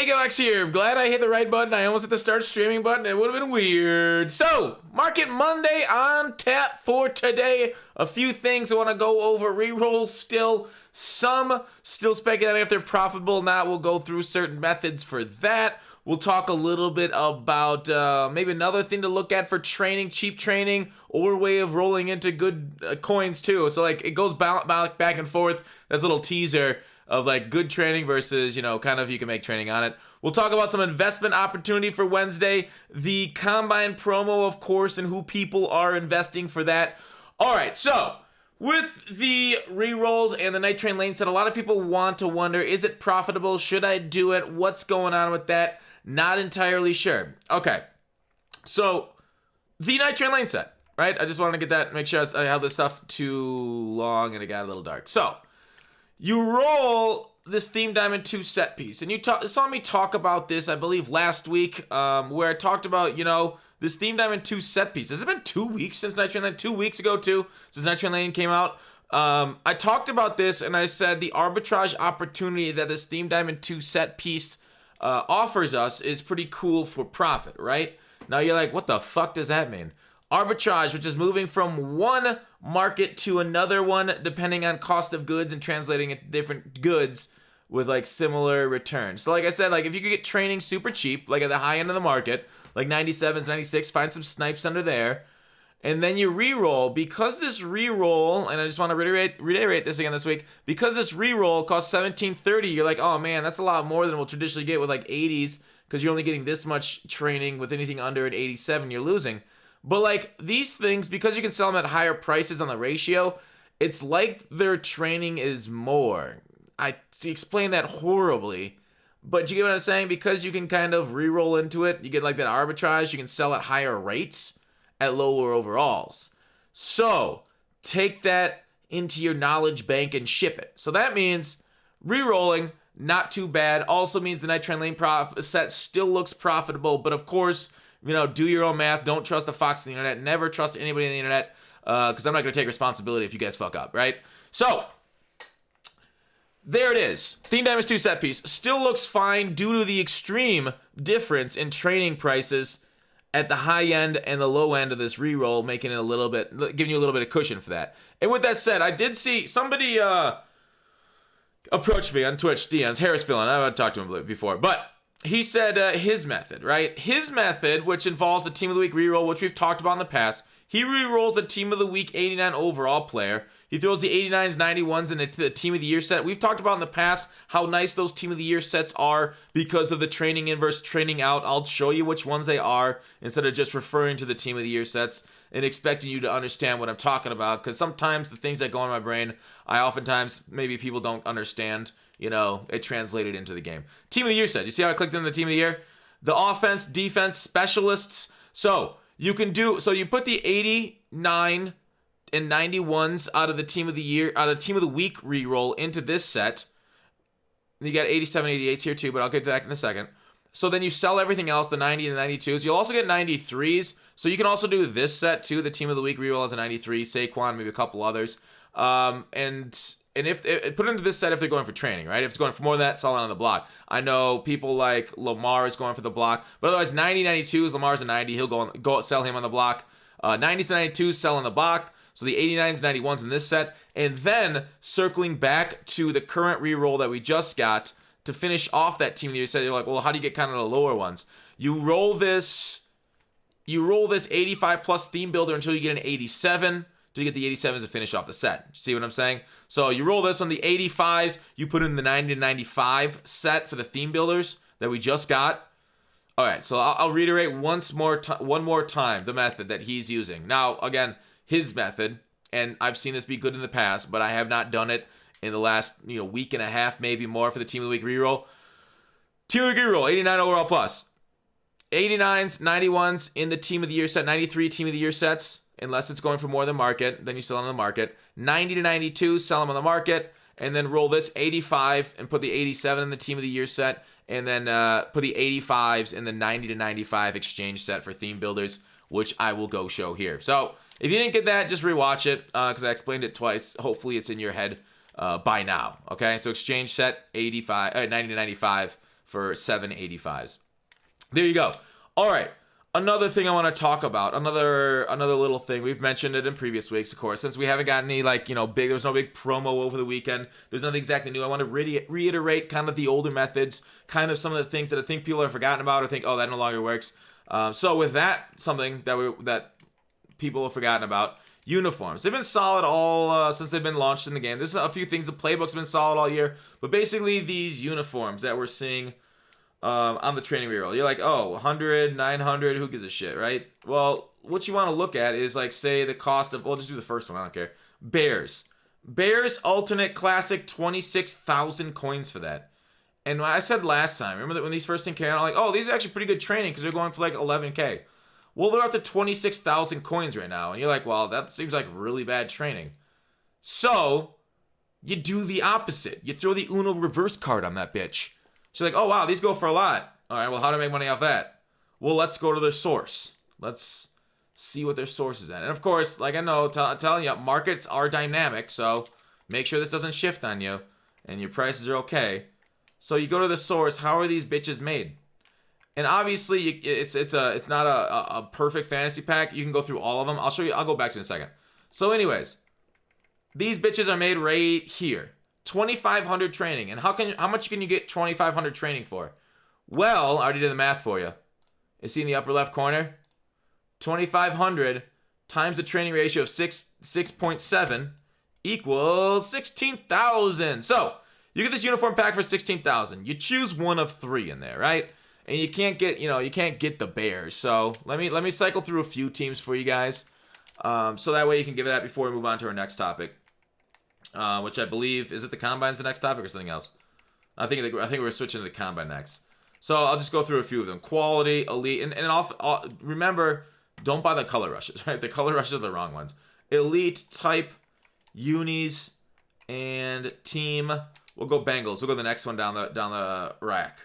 Alex here. Glad I hit the right button. I almost hit the start streaming button. It would have been weird. So, Market Monday on tap for today. A few things I want to go over. Rerolls still. Some still speculating if they're profitable or not. We'll go through certain methods for that. We'll talk a little bit about maybe another thing to look at for training, cheap training, or way of rolling into good coins too. So like it goes back and forth. That's a little teaser of like good training versus, you know, kind of you can make training on it. We'll talk about some investment opportunity for Wednesday, the Combine promo, of course, and who people are investing for that. All right, so with the rerolls and the Night Train lane set, a lot of people want to wonder, is it profitable? Should I do it? What's going on with that? Not entirely sure. Okay, so the Night Train lane set, right? I just wanted to get that, make sure I held this stuff too long and it got a little dark. So you roll this Theme Diamond 2 set piece, and you saw me talk about this, I believe, last week, where I talked about, you know, this Theme Diamond 2 set piece. Has it been 2 weeks since Night Train Lane? 2 weeks ago, too, since Night Train Lane came out. I talked about this, and I said the arbitrage opportunity that this Theme Diamond 2 set piece offers us is pretty cool for profit, right? Now you're like, what the fuck does that mean? Arbitrage, which is moving from one market to another one, depending on cost of goods and translating it to different goods with like similar returns. So like I said, like if you could get training super cheap, like at the high end of the market, like 97s, 96, find some snipes under there, and then you re-roll, because this re-roll, and I just want to reiterate this again this week, because this re-roll costs 1730, you're like, oh man, that's a lot more than we'll traditionally get with like 80s, because you're only getting this much training with anything under an 87, you're losing. But like these things, because you can sell them at higher prices on the ratio, it's like their training is more. I explain that horribly, but you get what I'm saying? Because you can kind of re-roll into it, you get like that arbitrage, you can sell at higher rates at lower overalls. So take that into your knowledge bank and ship it. So that means re-rolling, not too bad. Also means the Night Train Lane set still looks profitable, but of course, you know, do your own math. Don't trust the fox on the internet. Never trust anybody on the internet, because I'm not going to take responsibility if you guys fuck up, right? So there it is. Theme Diamonds 2 set piece still looks fine due to the extreme difference in training prices at the high end and the low end of this reroll, making it a little bit, giving you a little bit of cushion for that. And with that said, I did see somebody approached me on Twitch DMs, Harris Villain. I haven't talked to him before, but he said his method, right? His method, which involves the Team of the Week reroll, which we've talked about in the past. He rerolls the Team of the Week 89 overall player. He throws the 89s, 91s into the Team of the Year set. We've talked about in the past how nice those Team of the Year sets are because of the training in versus training out. I'll show you which ones they are instead of just referring to the Team of the Year sets and expecting you to understand what I'm talking about, because sometimes the things that go in my brain, maybe people don't understand. You know, it translated into the game. Team of the Year set. You see how I clicked into the Team of the Year? The offense, defense, specialists. So you can do, so you put the 89 and 91s out of the Team of the Year, out of the Team of the Week reroll into this set. You got 87, 88s here too, but I'll get to that in a second. So then you sell everything else, the 90 and the 92s. You'll also get 93s. So you can also do this set too. The Team of the Week reroll as a 93, Saquon, maybe a couple others. And if put it into this set if they're going for training, right? If it's going for more than that, sell it on the block. I know people like Lamar is going for the block, but otherwise 90, 92s, Lamar's a 90. He'll go sell him on the block. 90s to 92s, sell on the block. So the 89s, 91s in this set. And then circling back to the current reroll that we just got to finish off that Team of the Year set, you're like, well, how do you get kind of the lower ones? You roll this 85 plus theme builder until you get an 87. To get the 87s to finish off the set. See what I'm saying? So you roll this on the 85s, you put in the 90 to 95 set for the theme builders that we just got. All right, so I'll reiterate one more time the method that he's using. Now, again, his method, and I've seen this be good in the past, but I have not done it in the last week and a half, maybe more, for the Team of the Week reroll. Team of the Week reroll, 89 overall plus. 89s, 91s in the Team of the Year set, 93 Team of the Year sets. Unless it's going for more than market, then you sell them on the market. 90 to 92, sell them on the market, and then roll this 85 and put the 87 in the Team of the Year set, and then put the 85s in the 90 to 95 exchange set for theme builders, which I will go show here. So if you didn't get that, just rewatch it because I explained it twice. Hopefully it's in your head by now. Okay, so exchange set 90 to 95 for 785s. There you go. All right. Another thing I want to talk about, another little thing. We've mentioned it in previous weeks, of course, since we haven't got any, like, you know, big, there was no big promo over the weekend. There's nothing exactly new. I want to reiterate kind of the older methods, kind of some of the things that I think people have forgotten about or think, oh, that no longer works. So with that, something that people have forgotten about, uniforms. They've been solid all since they've been launched in the game. There's a few things. The playbook's been solid all year, but basically these uniforms that we're seeing on the training reroll. You're like, oh, 100, 900, who gives a shit, right? Well, what you want to look at is, like, say the cost of, we'll just do the first one, I don't care. Bears alternate classic, 26,000 coins for that. And when I said last time, remember that when these first things came out, I'm like, oh, these are actually pretty good training because they're going for like 11k. Well, they're up to 26,000 coins right now. And you're like, well, that seems like really bad training. So you do the opposite. You throw the Uno reverse card on that bitch. She's like, oh, wow, these go for a lot. All right, well, how to make money off that? Well, let's go to their source. Let's see what their source is at. And, of course, like I know, telling you, markets are dynamic, so make sure this doesn't shift on you and your prices are okay. So you go to the source. How are these bitches made? And obviously, it's not a perfect fantasy pack. You can go through all of them. I'll show you. I'll go back to it in a second. So anyways, these bitches are made right here. 2,500 training. And how much can you get 2,500 training for? Well, I already did the math for you. You see in the upper left corner? 2,500 times the training ratio of 6.7 equals 16,000. So you get this uniform pack for 16,000. You choose one of three in there, right? And you can't get, you can't get the Bears. So let me cycle through a few teams for you guys. So that way you can give it that before we move on to our next topic. Which I believe, is it the Combine's the next topic or something else? I think we're switching to the Combine next. So I'll just go through a few of them. Quality, elite, and remember, don't buy the color rushes, right? The color rushes are the wrong ones. Elite, type, unis, and team. We'll go Bengals. We'll go the next one down the rack.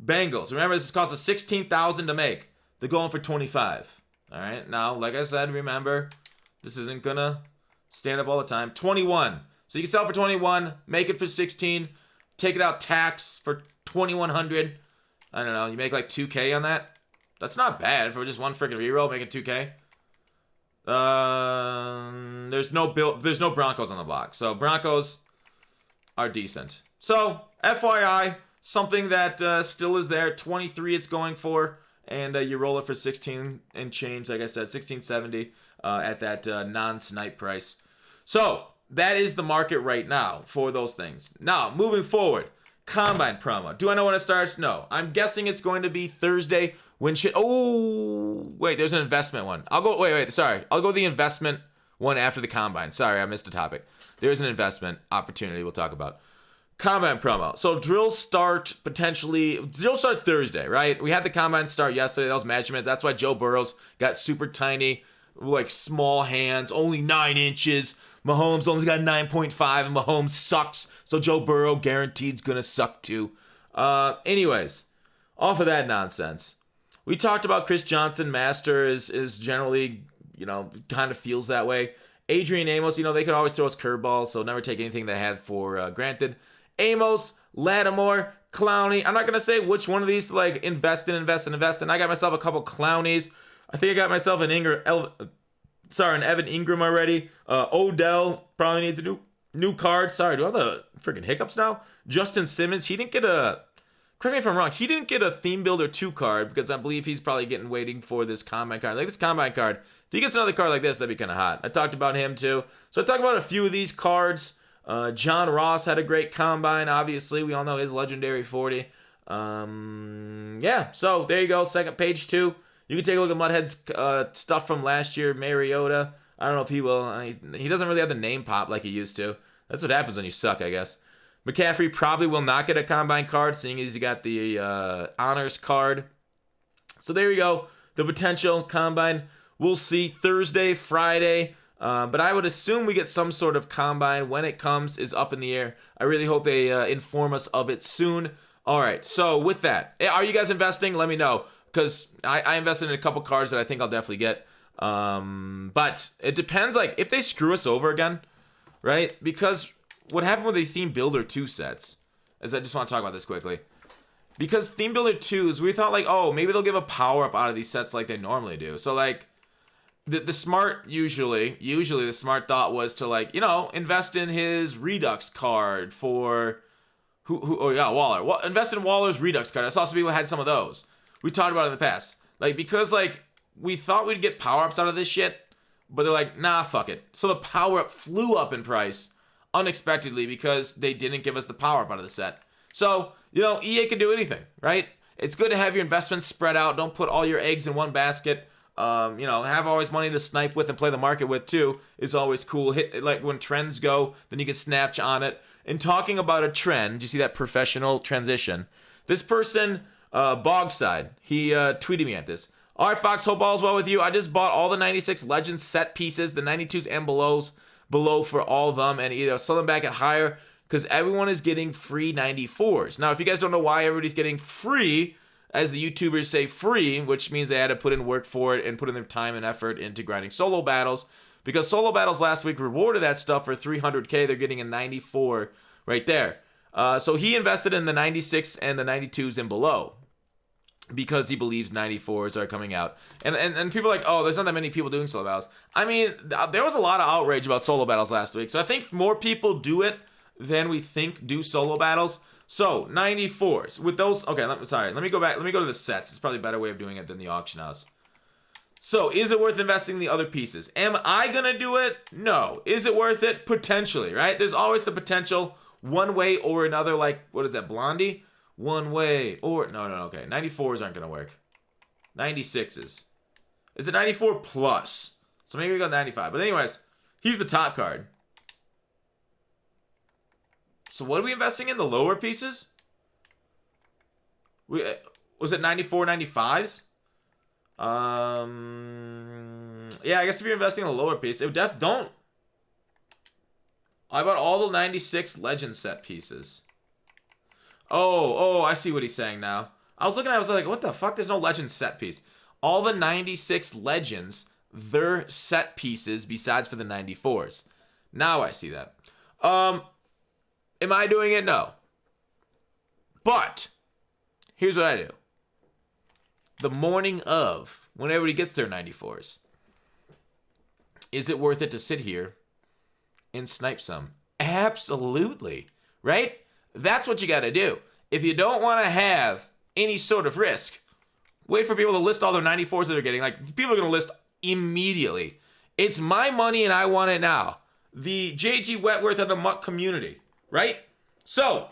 Bengals. Remember, this costs us 16,000 to make. They're going for 25. All right. Now, like I said, remember, this isn't gonna stand up all the time. 21. So you can sell for 21, make it for 16, take it out tax for 2,100. I don't know. You make like 2K on that. That's not bad for just one freaking reroll making 2K. There's no Broncos on the block, so Broncos are decent. So FYI, something that still is there. 23 it's going for, and you roll it for 16 and change. Like I said, 1670 at that non-snipe price. So that is the market right now for those things. Now moving forward, Combine promo. Do I know when it starts? No. I'm guessing it's going to be Thursday. When shit? Oh, wait. There's an investment one. I'll go. Wait. Sorry. I'll go the investment one after the Combine. Sorry, I missed a topic. There's an investment opportunity we'll talk about. Combine promo. So drills start Thursday, right? We had the Combine start yesterday. That was measurement. That's why Joe Burrow's got super tiny, like small hands, only 9 inches. Mahomes only got 9.5, and Mahomes sucks. So Joe Burrow guaranteed's gonna suck too. Anyways, off of that nonsense, we talked about Chris Johnson. Master is generally, kind of feels that way. Adrian Amos, they could always throw us curveballs, so never take anything they had for granted. Amos, Lattimore, Clowney. I'm not gonna say which one of these to invest in. I got myself a couple Clowneys. I think I got myself an Evan Ingram already. Odell probably needs a new card. Sorry, do I have the freaking hiccups now? Justin Simmons, he didn't get correct me if I'm wrong, he didn't get a Theme Builder 2 card because I believe he's probably waiting for this Combine card. Like this Combine card, if he gets another card like this, that'd be kind of hot. I talked about him too. So I talked about a few of these cards. John Ross had a great Combine, obviously. We all know his legendary 40. Yeah, so there you go, second page 2. You can take a look at Mudhead's stuff from last year. Mariota. I don't know if he will. He doesn't really have the name pop like he used to. That's what happens when you suck, I guess. McCaffrey probably will not get a Combine card, seeing as he got the honors card. So there you go. The potential Combine. We'll see Thursday, Friday. But I would assume we get some sort of Combine. When it comes is up in the air. I really hope they inform us of it soon. All right. So with that, are you guys investing? Let me know. Because I invested in a couple cards that I think I'll definitely get. But it depends, if they screw us over again, right? Because what happened with the Theme Builder 2 sets, is I just want to talk about this quickly. because Theme Builder 2s, we thought like, oh, maybe they'll give a power-up out of these sets like they normally do. So like, the smart, usually the smart thought was to like, you know, invest in his Redux card for, Waller. Well, invest in Waller's Redux card. I saw some people had some of those. We talked about it in the past. Like, because like, we thought we'd get power-ups out of this shit, but they're like, nah, fuck it. So the power-up flew up in price unexpectedly because they didn't give us the power-up out of the set. So, you know, EA can do anything, right? It's good to have your investments spread out. Don't put all your eggs in one basket. You know, have always money to snipe with and play the market with too is always cool. Hit, like when trends go, then you can snatch on it. And talking about a trend, you see that professional transition? This person, Bogside, he tweeted me at this. All right, Fox, hope all's well with you. I just bought all the 96 Legends set pieces, the 92s and below for all of them, and either sell them back at higher because everyone is getting free 94s. Now, if you guys don't know why everybody's getting free, as the YouTubers say free, which means they had to put in work for it and put in their time and effort into grinding solo battles, because solo battles last week rewarded that stuff for 300k. They're getting a 94 right there. So he invested in the 96 and the 92s and below, because he believes 94s are coming out. And people are like, oh, there's not that many people doing solo battles. I mean, there was a lot of outrage about solo battles last week. So I think more people do it than we think do solo battles. So, 94s. With those, okay, let me go back. Let me go to the sets. It's probably a better way of doing it than the auction house. So, is it worth investing in the other pieces? Am I going to do it? No. Is it worth it? Potentially, right? There's always the potential one way or another, like, what is that, Blondie? One way or no, okay. 94s aren't gonna work. 96s. Is it 94 plus? So maybe we go 95. But anyways, he's the top card. So what are we investing in? The lower pieces? Was it 94, 95s? Yeah, I guess if you're investing in the lower piece, it don't. I bought all the 96 Legend set pieces. Oh, I see what he's saying now. I was like, what the fuck? There's no Legend set piece. All the 96 Legends, they're set pieces besides for the 94s. Now I see that. Am I doing it? No. But, here's what I do. The morning of, when everybody gets their 94s, is it worth it to sit here and snipe some? Absolutely. Right? That's what you got to do. If you don't want to have any sort of risk, wait for people to list all their 94s that they're getting. Like, people are going to list immediately. It's my money and I want it now. The JG Wentworth of the Muck community, right? So,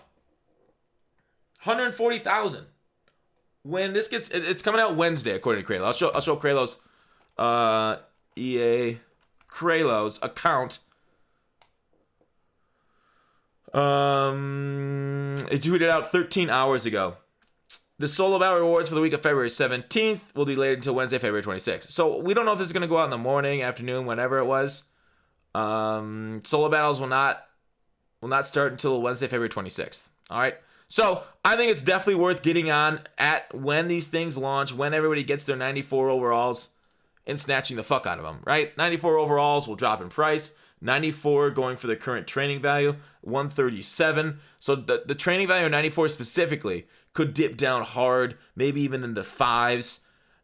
140,000. When this gets, it's coming out Wednesday, according to Kralo. I'll show Kralo's, EA Kralo's account. It tweeted out 13 hours ago. The solo battle rewards for the week of February 17th will be delayed until Wednesday, February 26th. So we don't know if this is going to go out in the morning, afternoon, whenever it was. Solo battles will not start until Wednesday, February 26th. All right. So I think it's definitely worth getting on at when these things launch, when everybody gets their 94 overalls and snatching the fuck out of them, right? 94 overalls will drop in price. 94 going for the current training value, 137. So the training value of 94 specifically could dip down hard, maybe even into 5s.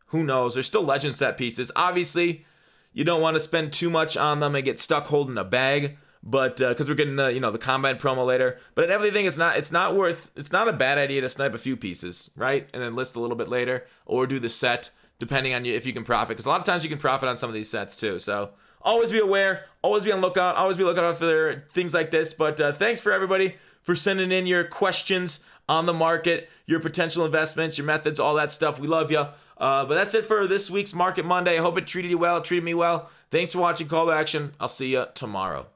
Who knows? There's still legend set pieces. Obviously, you don't want to spend too much on them and get stuck holding a bag, but because we're getting the combat promo later. But everything it's not a bad idea to snipe a few pieces, right? And then list a little bit later or do the set depending on you if you can profit, because a lot of times you can profit on some of these sets too. So always be aware, always be on lookout, always be looking out for things like this. But thanks for everybody for sending in your questions on the market, your potential investments, your methods, all that stuff. We love you. But that's it for this week's Market Monday. I hope it treated you well, it treated me well. Thanks for watching Call to Action. I'll see you tomorrow.